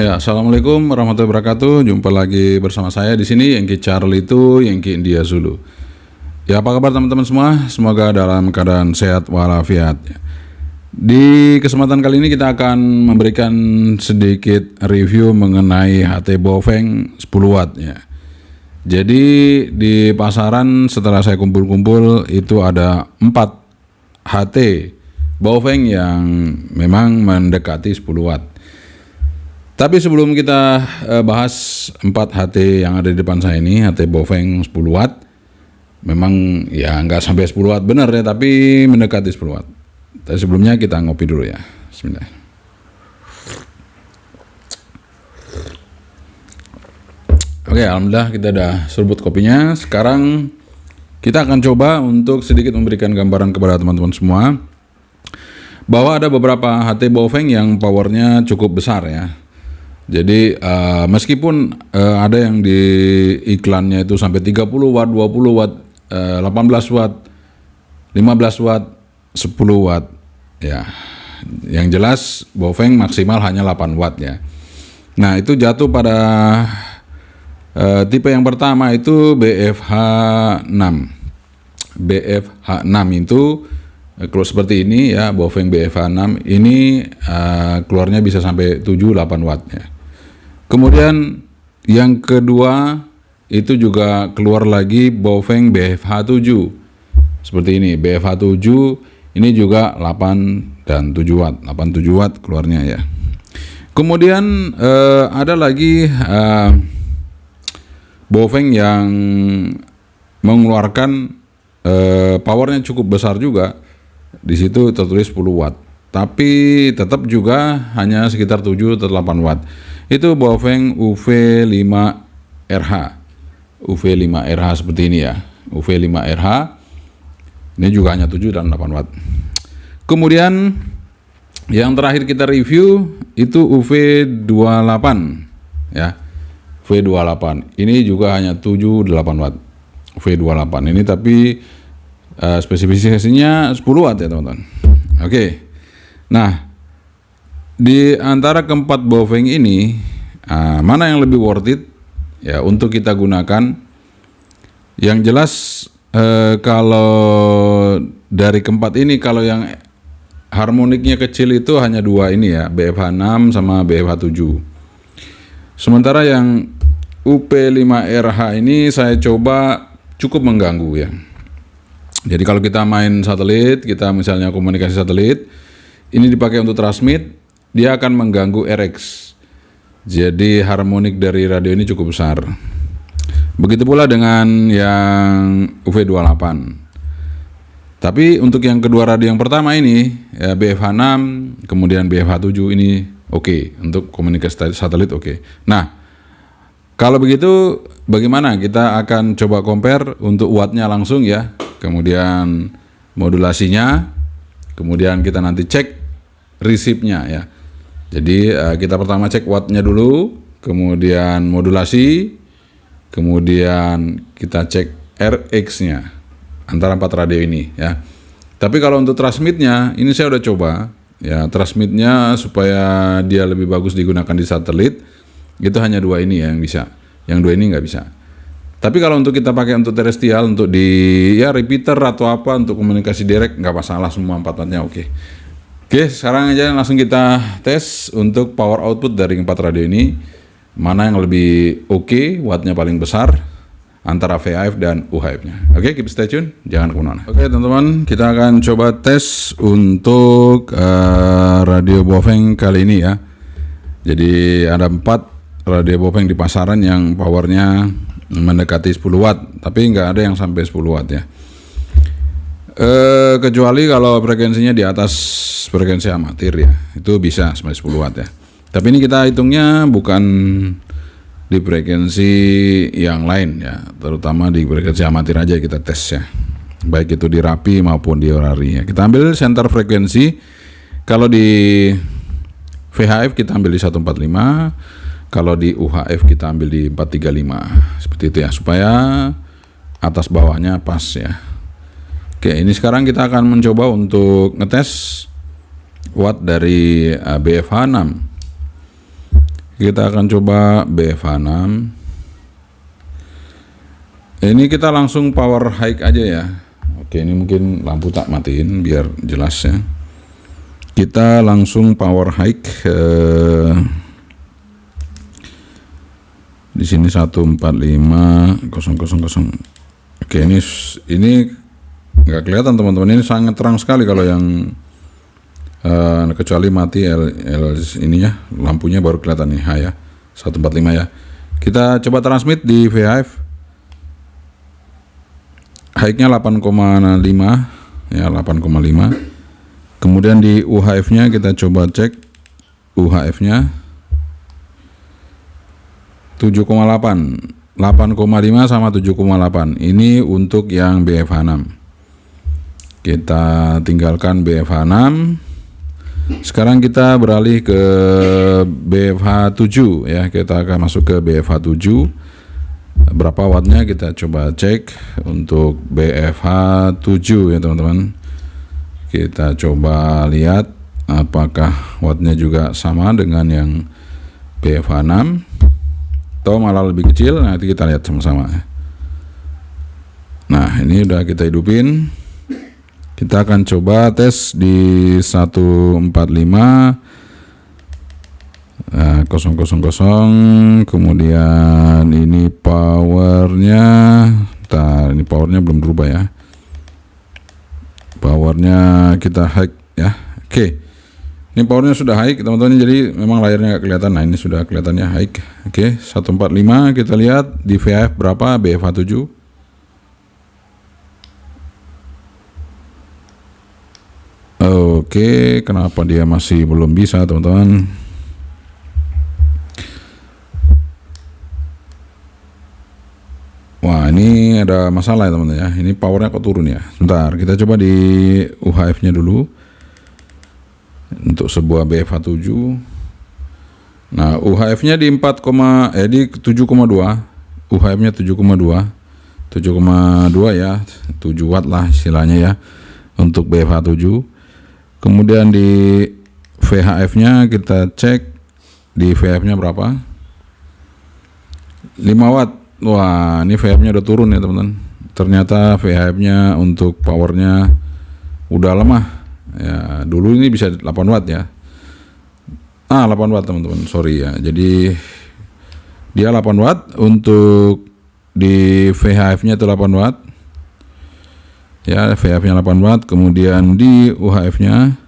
Ya, assalamualaikum warahmatullahi wabarakatuh. Jumpa lagi bersama saya di sini, Yankee Charlie itu Yankee India Zulu. Ya, apa kabar teman-teman semua? Semoga dalam keadaan sehat walafiat. Di kesempatan kali ini kita akan memberikan sedikit review mengenai HT Baofeng 10 watt ya. Jadi di pasaran setelah saya kumpul-kumpul itu ada 4 HT Baofeng yang memang mendekati 10 watt. Tapi sebelum kita bahas 4 HT yang ada di depan saya ini, HT Baofeng 10 watt, memang ya nggak sampai 10 watt benar ya, tapi mendekati 10 watt. Tapi sebelumnya kita ngopi dulu ya. Bismillah. Oke, alhamdulillah kita udah serbut kopinya. Sekarang kita akan coba untuk sedikit memberikan gambaran kepada teman-teman semua bahwa ada beberapa HT Baofeng yang powernya cukup besar ya. Jadi meskipun ada yang di iklannya itu sampai 30 watt, 20 watt, 18 watt, 15 watt, 10 watt ya. Yang jelas Baofeng maksimal hanya 8 watt ya. Nah, itu jatuh pada tipe yang pertama itu BFH6. BFH6 itu kalau seperti ini ya, Baofeng BFH6 ini keluarnya bisa sampai 7-8 watt ya. Kemudian yang kedua itu juga keluar lagi Baofeng BFH7 seperti ini. BFH7 ini juga 8 dan 7 watt, 8-7 watt keluarnya ya. Kemudian ada lagi Baofeng yang mengeluarkan powernya cukup besar juga. Di situ tertulis 10 watt, tapi tetap juga hanya sekitar 7 atau 8 watt. Itu Baofeng UV5RH. UV5RH seperti ini ya. UV5RH ini juga hanya 7 dan 8 watt. Kemudian yang terakhir kita review itu UV28 ya. UV28 ini juga hanya 7-8 watt. UV28 ini tapi spesifikasinya 10 watt ya teman-teman. Oke. Nah, di antara keempat Baofeng ini mana yang lebih worth it ya untuk kita gunakan? Yang jelas kalau dari keempat ini, kalau yang harmoniknya kecil itu hanya 2 ini ya, BFH6 sama BFH7. Sementara yang UP5RH ini saya coba cukup mengganggu ya. Jadi kalau kita main satelit, kita misalnya komunikasi satelit, ini dipakai untuk transmit, dia akan mengganggu RX. Jadi harmonik dari radio ini cukup besar. Begitu pula dengan yang UV28. Tapi untuk yang kedua radio yang pertama ini, ya BFH6, kemudian BFH7 ini oke. Untuk komunikasi satelit oke. Nah, kalau begitu bagaimana? Kita akan coba compare untuk wattnya langsung ya. Kemudian modulasinya, kemudian kita nanti cek resipnya ya. Jadi kita pertama cek wattnya dulu, kemudian modulasi, kemudian kita cek RX-nya antara 4 radio ini ya. Tapi kalau untuk transmitnya, ini saya udah coba ya, transmitnya supaya dia lebih bagus digunakan di satelit, itu hanya 2 ini ya yang bisa, yang 2 ini nggak bisa. Tapi kalau untuk kita pakai untuk terestrial, untuk di ya repeater atau apa untuk komunikasi direct nggak masalah, semua 4 wattnya oke. Oke, sekarang aja langsung kita tes untuk power output dari 4 radio ini. Mana yang lebih oke, wattnya paling besar antara VHF dan UHF-nya. Oke, keep stay tune, jangan kemana-mana. Oke teman-teman, kita akan coba tes untuk radio Baofeng kali ini ya. Jadi ada 4 radio Baofeng di pasaran yang powernya mendekati 10 watt, tapi nggak ada yang sampai 10 watt ya. Kecuali kalau frekuensinya di atas frekuensi amatir ya, itu bisa sampai 10 watt ya. Tapi ini kita hitungnya bukan di frekuensi yang lain ya, terutama di frekuensi amatir aja kita tes ya, baik itu di Rapi maupun di Orari ya. Kita ambil center frekuensi. Kalau di VHF kita ambil di 145, kalau di UHF kita ambil di 435, seperti itu ya, supaya atas bawahnya pas ya. Oke, ini sekarang kita akan mencoba untuk ngetes watt dari BFH6. Kita akan coba BFH6. Ini kita langsung power high aja ya. Oke, ini mungkin lampu tak matiin biar jelas ya. Kita langsung power high. Di sini 145.000. Oke, ini nggak kelihatan teman-teman. Ini sangat terang sekali kalau yang kecuali mati ini ya, lampunya baru kelihatan nih ya. 145 ya. Kita coba transmit di VHF. High-nya 8,5 ya, 8,5. Kemudian di UHF-nya kita coba cek UHF-nya 7,8. 8,5 sama 7,8. Ini untuk yang BFH6. Kita tinggalkan BFH6. Sekarang kita beralih ke BFH7 ya. Kita akan masuk ke BFH7. Berapa wattnya kita coba cek untuk BFH7 ya teman-teman. Kita coba lihat apakah wattnya juga sama dengan yang BFH6 atau malah lebih kecil. Nanti kita lihat sama-sama. Nah, ini udah kita hidupin. Kita akan coba tes di 145 000, kemudian ini powernya, ini powernya belum berubah ya, powernya kita high ya. Oke, ini powernya sudah high teman-teman, jadi memang layarnya nggak kelihatan. Nah, ini sudah kelihatannya high. Oke, 145 kita lihat di VHF berapa BFH7. Oke, kenapa dia masih belum bisa teman-teman? Wah, ini ada masalah ya teman-teman ya. Ini powernya kok turun ya. Sebentar, kita coba di UHF-nya dulu. Untuk sebuah BFH7. Nah, UHF-nya di 7,2. UHF-nya 7,2. 7,2 ya. 7 watt lah istilahnya ya. Untuk BFH7. Kemudian di VHF-nya kita cek di VHF-nya berapa? 5 watt. Wah, ini VHF-nya udah turun ya teman-teman. Ternyata VHF-nya untuk powernya udah lemah. Ya, dulu ini bisa 8 watt ya. 8 watt teman-teman, sorry ya. Jadi dia 8 watt untuk di VHF-nya itu 8 watt. Ya, VHF-nya 8 watt, kemudian di UHF-nya.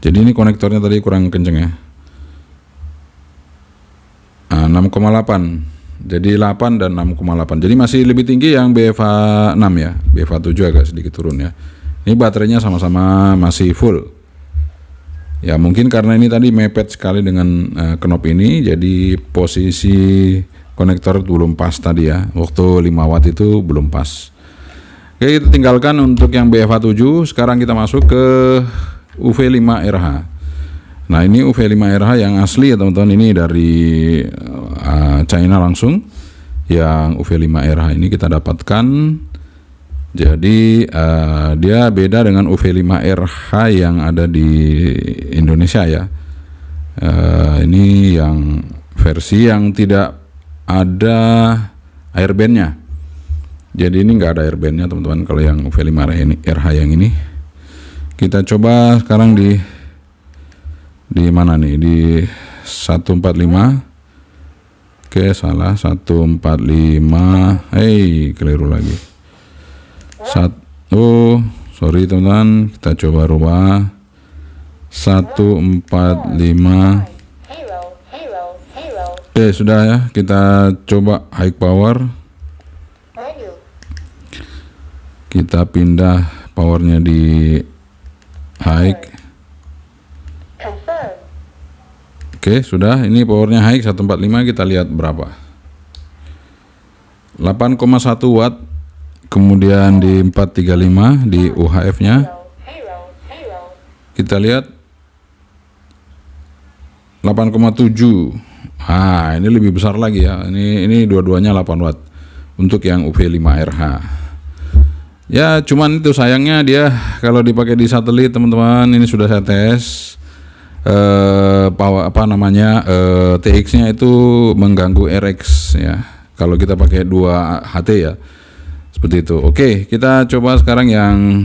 Jadi ini konektornya tadi kurang kenceng ya. 6,8. Jadi 8 dan 6,8. Jadi masih lebih tinggi yang BFH6 ya. BFH7 agak sedikit turun ya. Ini baterainya sama-sama masih full. Ya, mungkin karena ini tadi mepet sekali dengan knop ini, jadi posisi konektor belum pas tadi ya. Waktu 5 watt itu belum pas. Oke, kita tinggalkan untuk yang BFH7. Sekarang kita masuk ke UV5RH. Nah, ini UV5RH yang asli ya teman-teman. Ini dari China langsung. Yang UV5RH ini kita dapatkan. Jadi dia beda dengan UV5RH yang ada di Indonesia ya. Ini yang versi yang tidak ada airbandnya. Jadi ini enggak ada airbandnya teman-teman. Kalau yang UV5RH yang ini, kita coba sekarang di mana nih? Di 145. Oke, salah, 145. Keliru lagi. Sorry teman-teman, kita coba rubah 145. Oke, sudah ya. Kita coba high power. Kita pindah powernya di high. Oke, sudah. Ini powernya high 145. Kita lihat berapa. 8,1 watt. Kemudian di 435 di UHF-nya. Kita lihat 8,7. Ini lebih besar lagi ya. Ini dua-duanya 8 watt untuk yang UV5RH. Ya, cuman itu sayangnya dia kalau dipakai di satelit teman-teman. Ini sudah saya tes. TX-nya itu mengganggu RX ya. Kalau kita pakai 2 HT ya. Seperti itu. Oke, kita coba sekarang yang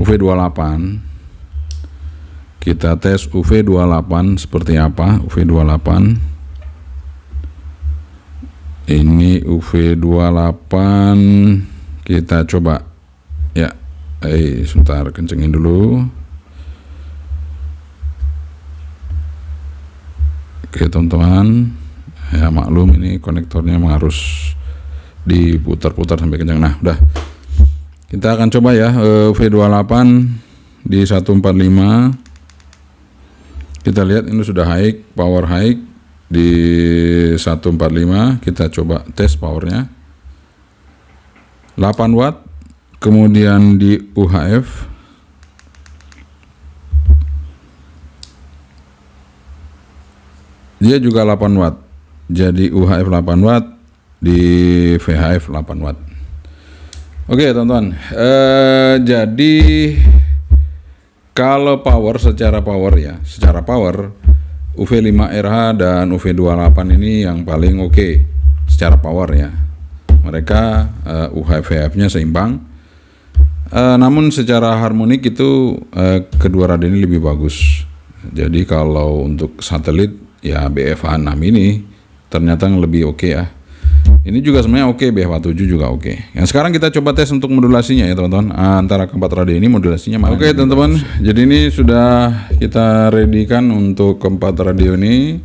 UV28. Kita tes UV28 seperti apa. UV28. Ini UV28. Kita coba ya. Sebentar, kencengin dulu. Oke teman-teman, ya maklum ini konektornya memang harus diputar-putar sampai kencang. Nah udah, kita akan coba ya V28 di 145. Kita lihat ini sudah high, power high di 145. Kita coba tes powernya 8 watt. Kemudian di UHF dia juga 8 watt, jadi UHF 8 watt, di VHF 8 watt. Oke teman-teman, jadi kalau power secara power UV5RH dan UV28 ini yang paling oke secara power ya. Mereka UHF VHF-nya seimbang, namun secara harmonik itu kedua radio ini lebih bagus. Jadi kalau untuk satelit ya BFH6 ini ternyata lebih oke ya. Ini juga sebenarnya oke, BFH7 juga oke. Yang sekarang kita coba tes untuk modulasinya ya teman-teman. Antara keempat radio ini modulasinya mana? Oke teman-teman, jadi ini sudah kita readykan untuk keempat radio ini.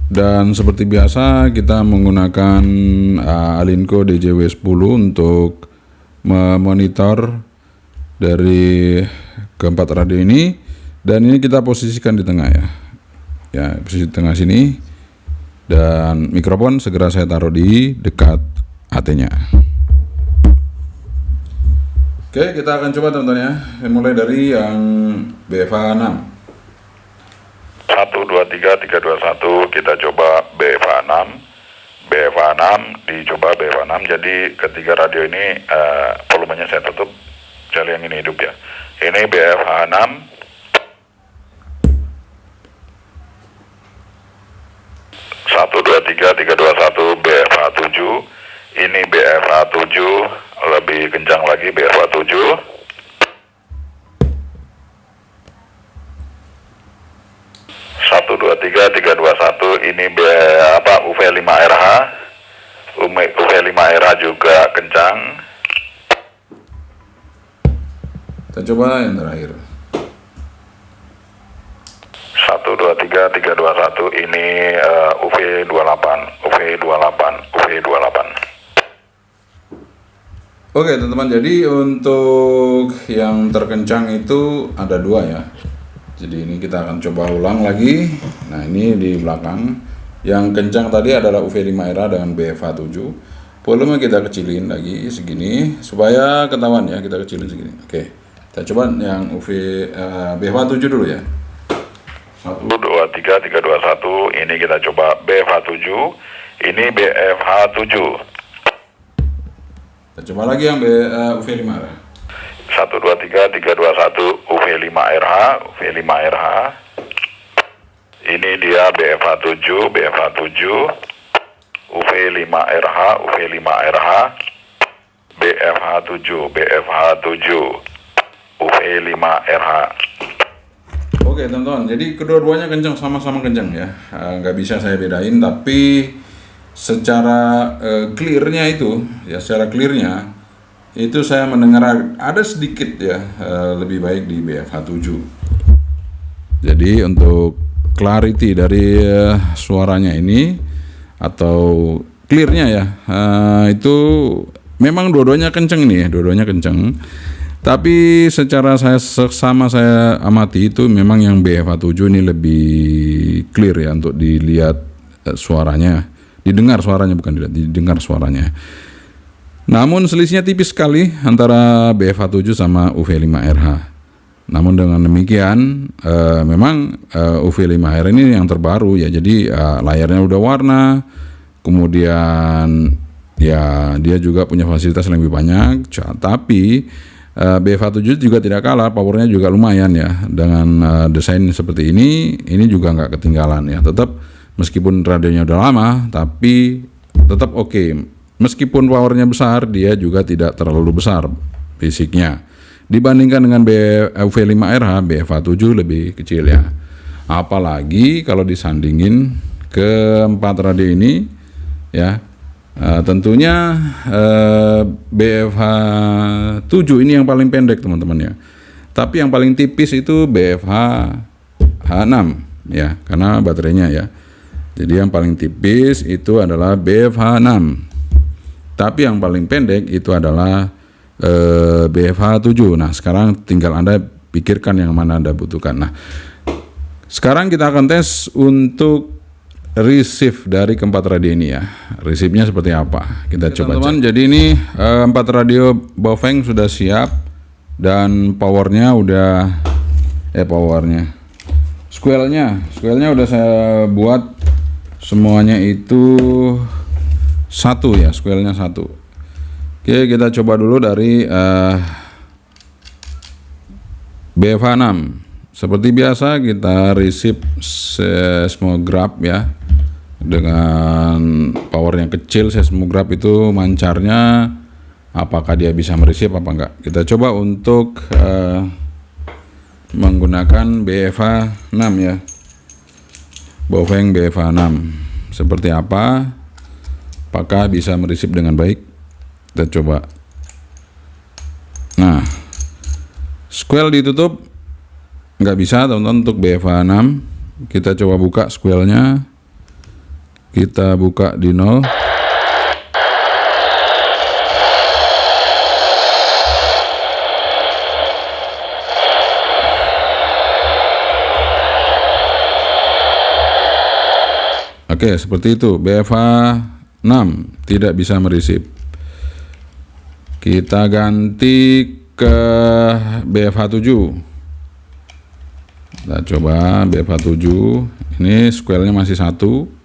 Dan seperti biasa kita menggunakan Alinco DJW10 untuk memonitor dari keempat radio ini. Dan ini kita posisikan di tengah ya. Ya, posisi tengah sini, dan mikrofon segera saya taruh di dekat AT-nya. Oke, kita akan coba teman-teman ya. Mulai dari yang BFH6. 1 2 3 3 2 1 kita coba BFH6. BFH6 dicoba BFH6. Jadi ketiga radio ini volumenya saya tutup. Jadi yang ini hidup ya. Ini BFH6. 1 2 3 3 2 1 BFH7. Ini BFH7 lebih kencang lagi BFH7. 1 2 3 3 2 1 ini UV5RH. UV5RH juga kencang. Kita coba yang terakhir. 1 2 3 3 2 1 ini UV28. Oke teman-teman, jadi untuk yang terkencang itu ada 2 ya. Jadi ini kita akan coba ulang lagi. Nah ini di belakang. Yang kencang tadi adalah UV5RH dengan BFH7. Volume kita kecilin lagi segini supaya ketahuan ya, kita kecilin segini. Oke, kita coba yang BFH7 dulu ya. 1 2 3 3 2 1 ini kita coba BFH7. Ini BFH7. Kita coba lagi yang UV5RH. 1 2 3 3 2 1 UV5RH. Ini dia BFH7 UV5RH BFH7 UV5RH. Oke teman-teman, jadi kedua-duanya kencang, sama-sama kencang ya. Nggak bisa saya bedain, tapi secara clearnya itu ya, secara clearnya itu saya mendengar ada sedikit ya lebih baik di BFH7. Jadi untuk clarity dari suaranya ini atau clearnya ya, itu memang dua-duanya kenceng nih, dua-duanya kenceng. Tapi secara saya amati itu memang yang BFH7 ini lebih clear ya untuk dilihat suaranya, didengar suaranya, bukan dilihat, didengar suaranya. Namun selisihnya tipis sekali antara BFH7 sama UV5RH. Namun dengan demikian memang UV5RH ini yang terbaru ya, jadi layarnya udah warna, kemudian ya dia juga punya fasilitas yang lebih banyak, tapi BFA 7 juga tidak kalah, powernya juga lumayan ya. Dengan desain seperti ini juga nggak ketinggalan ya. Tetap meskipun radionya udah lama, tapi tetap oke. Meskipun powernya besar, dia juga tidak terlalu besar fisiknya. Dibandingkan dengan UV5RH, BFA 7 lebih kecil ya. Apalagi kalau disandingin ke 4 radio ini ya. Tentunya BFH 7 ini yang paling pendek teman-teman ya. Tapi yang paling tipis itu BFH H6 ya, karena baterainya ya. Jadi yang paling tipis itu adalah BFH 6. Tapi yang paling pendek itu adalah BFH 7. Nah, sekarang tinggal Anda pikirkan yang mana Anda butuhkan. Nah, sekarang kita akan tes untuk receive dari keempat radio ini ya. Receive-nya seperti apa? Kita coba cek. Jadi ini 4 radio Baofeng sudah siap dan powernya udah squealnya udah saya buat semuanya itu 1 ya, squealnya 1. Oke, kita coba dulu dari BFH 6. Seperti biasa kita receive seismograph ya. Dengan power yang kecil, seismograph itu mancarnya apakah dia bisa mereceive apa enggak. Kita coba untuk menggunakan BFH 6 ya, Baofeng BFH 6 seperti apa, apakah bisa mereceive dengan baik. Kita coba. Nah, squeal ditutup nggak bisa teman-teman untuk BFH 6. Kita coba buka squealnya. Kita buka di 0. Oke, seperti itu. BFH 6 tidak bisa mereceive. Kita ganti ke BFH 7. Kita coba BFH 7. Ini squealnya masih 1.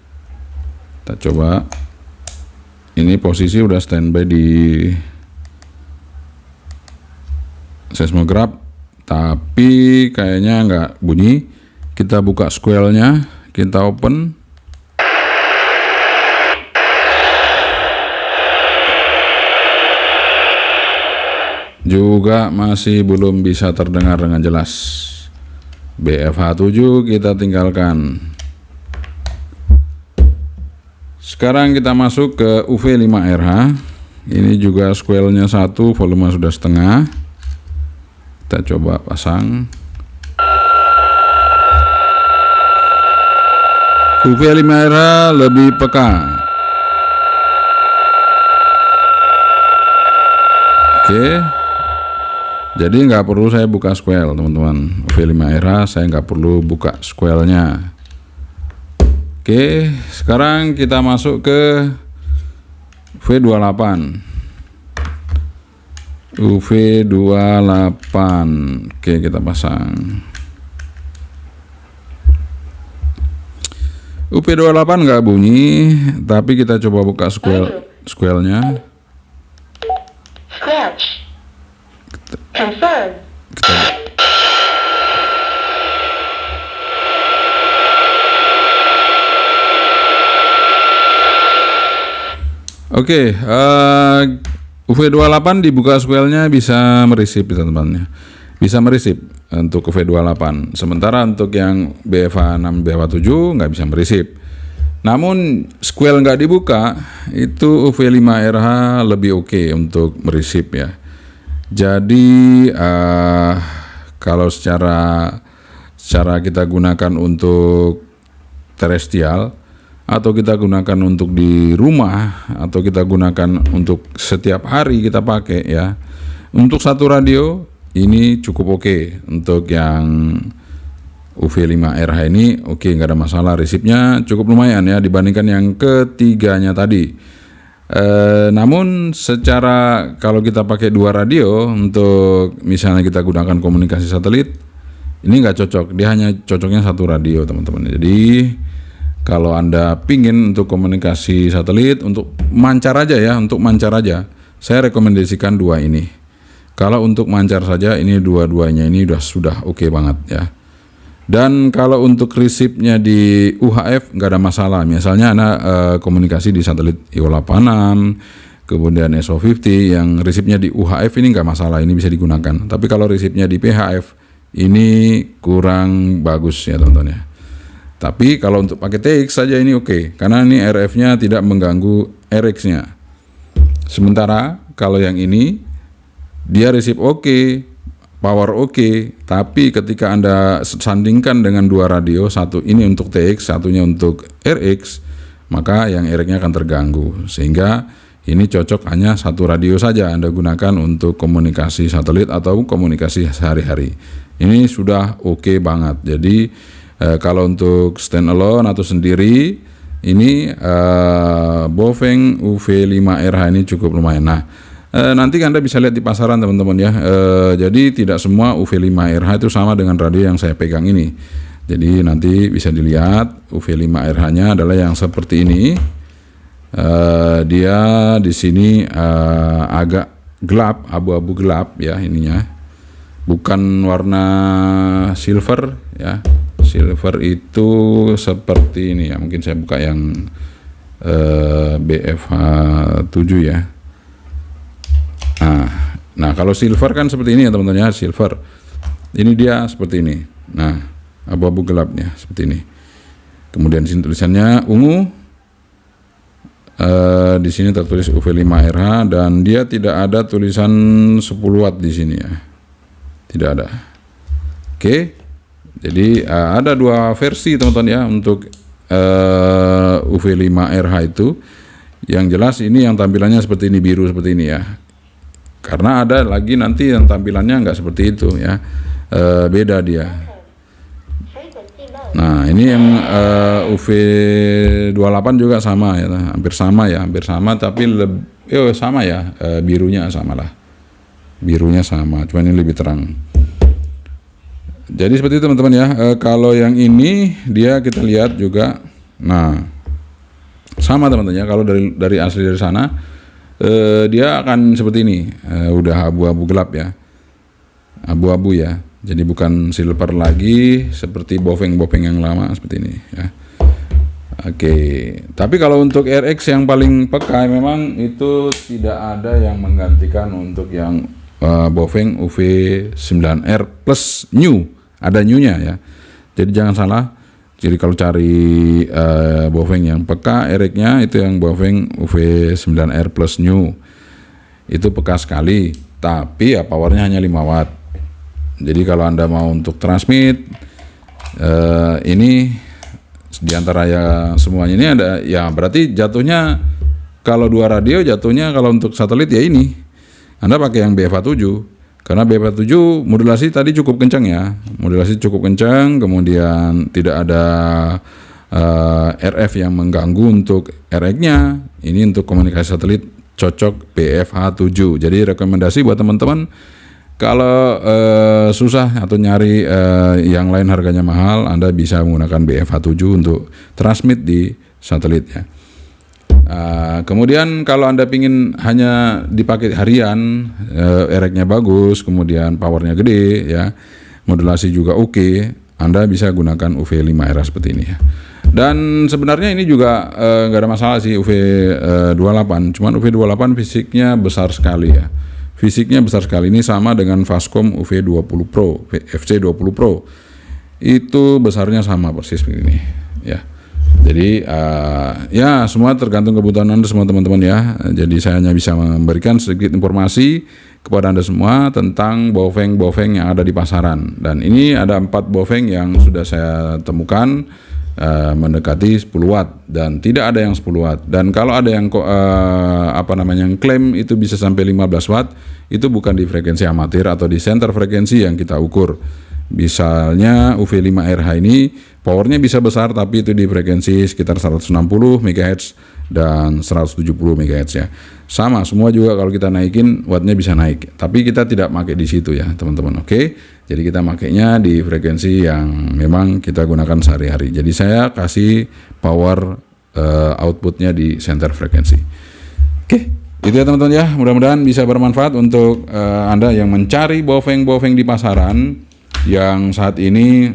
Kita coba. Ini posisi udah standby di seismograph, tapi kayaknya nggak bunyi. Kita buka squealnya, kita open. Juga masih belum bisa terdengar dengan jelas. BFH 7 kita tinggalkan. Sekarang kita masuk ke UV5RH. Ini juga squealnya 1, volume sudah setengah. Kita coba pasang. UV5RH lebih peka. Oke. Jadi nggak perlu saya buka squeal teman-teman. UV5RH saya nggak perlu buka squealnya. Oke, sekarang kita masuk ke UV28. UV28. Oke, kita pasang. UV28 nggak bunyi, tapi kita coba buka squealnya. Oke, UV28 dibuka squealnya bisa mereceive teman-teman. Bisa mereceive untuk UV28. Sementara untuk yang BFH 6, BFH 7 nggak bisa mereceive. Namun squeal nggak dibuka, itu UV5RH lebih oke untuk mereceive ya. Jadi kalau secara kita gunakan untuk terestrial, atau kita gunakan untuk di rumah, atau kita gunakan untuk setiap hari kita pakai ya. Untuk satu radio ini cukup oke. Untuk yang UV5RH ini oke, nggak ada masalah, receive-nya cukup lumayan ya dibandingkan yang ketiganya tadi. Namun secara kalau kita pakai 2 radio untuk misalnya kita gunakan komunikasi satelit, ini nggak cocok. Dia hanya cocoknya 1 radio teman-teman. Jadi kalau Anda pingin untuk komunikasi satelit, untuk mancar aja ya, saya rekomendasikan 2 ini. Kalau untuk mancar saja ini dua-duanya ini sudah oke banget ya. Dan kalau untuk resipnya di UHF nggak ada masalah. Misalnya Anda komunikasi di satelit IO86, kemudian SO50 yang resipnya di UHF ini nggak masalah, ini bisa digunakan. Tapi kalau resipnya di PHF ini kurang bagus ya teman-teman ya. Tapi kalau untuk pakai TX saja ini oke, karena ini RF-nya tidak mengganggu RX-nya. Sementara kalau yang ini dia resip oke, power oke, tapi ketika Anda sandingkan dengan dua radio, satu ini untuk TX, satunya untuk RX, maka yang RX-nya akan terganggu. Sehingga ini cocok hanya satu radio saja Anda gunakan untuk komunikasi satelit atau komunikasi sehari-hari. Ini sudah oke banget. Jadi kalau untuk standalone atau sendiri, ini Baofeng UV5RH ini cukup lumayan. Nah, nanti Anda bisa lihat di pasaran teman-teman ya. Jadi tidak semua UV5RH itu sama dengan radio yang saya pegang ini. Jadi nanti bisa dilihat UV5RH-nya adalah yang seperti ini. Dia di sini agak gelap, abu-abu gelap ya ininya. Bukan warna silver ya. Silver itu seperti ini ya. Mungkin saya buka yang BFH7 ya. Nah, kalau silver kan seperti ini ya teman-teman ya, silver. Ini dia seperti ini. Nah, abu-abu gelapnya seperti ini. Kemudian sini tulisannya ungu. Di sini tertulis UV5RH dan dia tidak ada tulisan 10 watt di sini ya. Tidak ada. Oke. Jadi ada dua versi teman-teman ya untuk UV5RH itu. Yang jelas ini yang tampilannya seperti ini, biru seperti ini ya. Karena ada lagi nanti yang tampilannya nggak seperti itu ya, beda dia. Nah ini yang UV28 juga sama ya, hampir sama tapi sama ya, birunya sama lah, birunya sama, cuman ini lebih terang. Jadi seperti itu teman-teman ya. Kalau yang ini dia kita lihat juga, nah sama teman-teman ya. Kalau dari asli dari sana. Dia akan seperti ini, udah abu-abu gelap ya, abu-abu ya, jadi bukan silver lagi seperti Baofeng yang lama seperti ini ya. Oke, tapi kalau untuk RX yang paling peka memang itu tidak ada yang menggantikan untuk yang Baofeng UV9R plus new, ada new-nya ya, jadi jangan salah. Jadi kalau cari Baofeng yang peka, RX-nya itu yang Baofeng UV9R plus new. Itu peka sekali, tapi ya powernya hanya 5 watt. Jadi kalau Anda mau untuk transmit, ini diantara ya semuanya ini ada, ya berarti jatuhnya kalau dua radio jatuhnya kalau untuk satelit ya ini. Anda pakai yang BFH7. Karena BFH7 modulasi tadi cukup kencang ya, modulasi cukup kencang, kemudian tidak ada RF yang mengganggu untuk RX-nya. Ini untuk komunikasi satelit cocok BFH7. Jadi rekomendasi buat teman-teman kalau susah atau nyari yang lain harganya mahal, Anda bisa menggunakan BFH7 untuk transmit di satelit ya. Kemudian kalau Anda pingin hanya dipakai harian, RX-nya bagus, kemudian powernya gede ya, modulasi juga oke, Anda bisa gunakan UV5RH seperti ini ya. Dan sebenarnya ini juga nggak ada masalah sih UV28, cuman UV28 fisiknya besar sekali ya. Fisiknya besar sekali, ini sama dengan Fastcom UV20 Pro, FC20 Pro. Itu besarnya sama persis begini ya. Jadi ya semua tergantung kebutuhan Anda semua teman-teman ya. Jadi saya hanya bisa memberikan sedikit informasi kepada Anda semua tentang Baofeng yang ada di pasaran. Dan ini ada 4 Baofeng yang sudah saya temukan mendekati 10 watt dan tidak ada yang 10 watt. Dan kalau ada yang yang klaim itu bisa sampai 15 watt, itu bukan di frekuensi amatir atau di center frekuensi yang kita ukur. Misalnya UV5RH ini powernya bisa besar tapi itu di frekuensi sekitar 160 MHz dan 170 MHz ya. Sama semua juga kalau kita naikin wattnya bisa naik. Tapi kita tidak pakai di situ ya teman-teman. Oke. Jadi kita makainya di frekuensi yang memang kita gunakan sehari-hari. Jadi saya kasih power outputnya di center frekuensi. Oke. Itu ya teman-teman ya, mudah-mudahan bisa bermanfaat untuk Anda yang mencari boveng-boveng di pasaran yang saat ini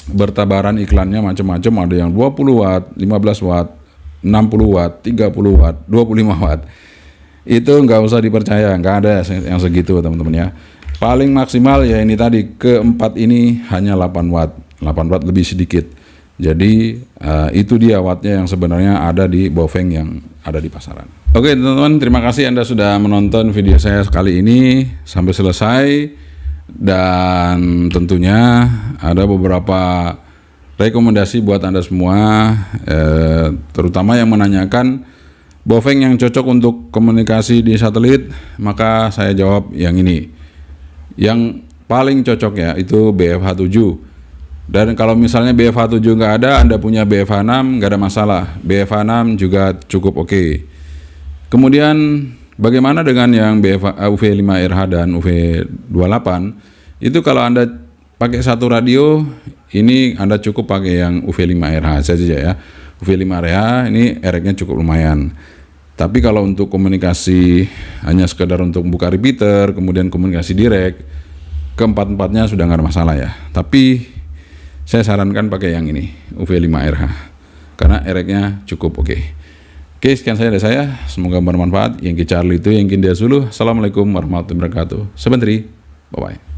bertabaran iklannya macam-macam, ada yang 20 watt, 15 watt, 60 watt, 30 watt, 25 watt. Itu nggak usah dipercaya, nggak ada yang segitu teman-teman ya. Paling maksimal ya ini tadi, keempat ini hanya 8 watt, 8 watt lebih sedikit. Jadi itu dia wattnya yang sebenarnya ada di boveng yang ada di pasaran. Oke teman-teman, terima kasih Anda sudah menonton video saya kali ini sampai selesai. Dan tentunya ada beberapa rekomendasi buat Anda semua, terutama yang menanyakan boveng yang cocok untuk komunikasi di satelit, maka saya jawab yang ini. Yang paling cocok ya itu BFH7. Dan kalau misalnya BFH7 nggak ada, Anda punya BFH6 nggak ada masalah. BFH6 juga cukup oke. Kemudian bagaimana dengan yang UV5RH dan UV28? Itu kalau Anda pakai satu radio, ini Anda cukup pakai yang UV5RH saja ya. UV5RH ini ereknya cukup lumayan. Tapi kalau untuk komunikasi hanya sekedar untuk buka repeater, kemudian komunikasi direct, keempat-empatnya sudah nggak ada masalah ya. Tapi saya sarankan pakai yang ini, UV5RH, karena ereknya cukup oke. Oke, sekian saja dari saya. Semoga bermanfaat. Yang Charlie itu, yang Dia Suluh. Assalamualaikum warahmatullahi wabarakatuh. Sebentar, bye-bye.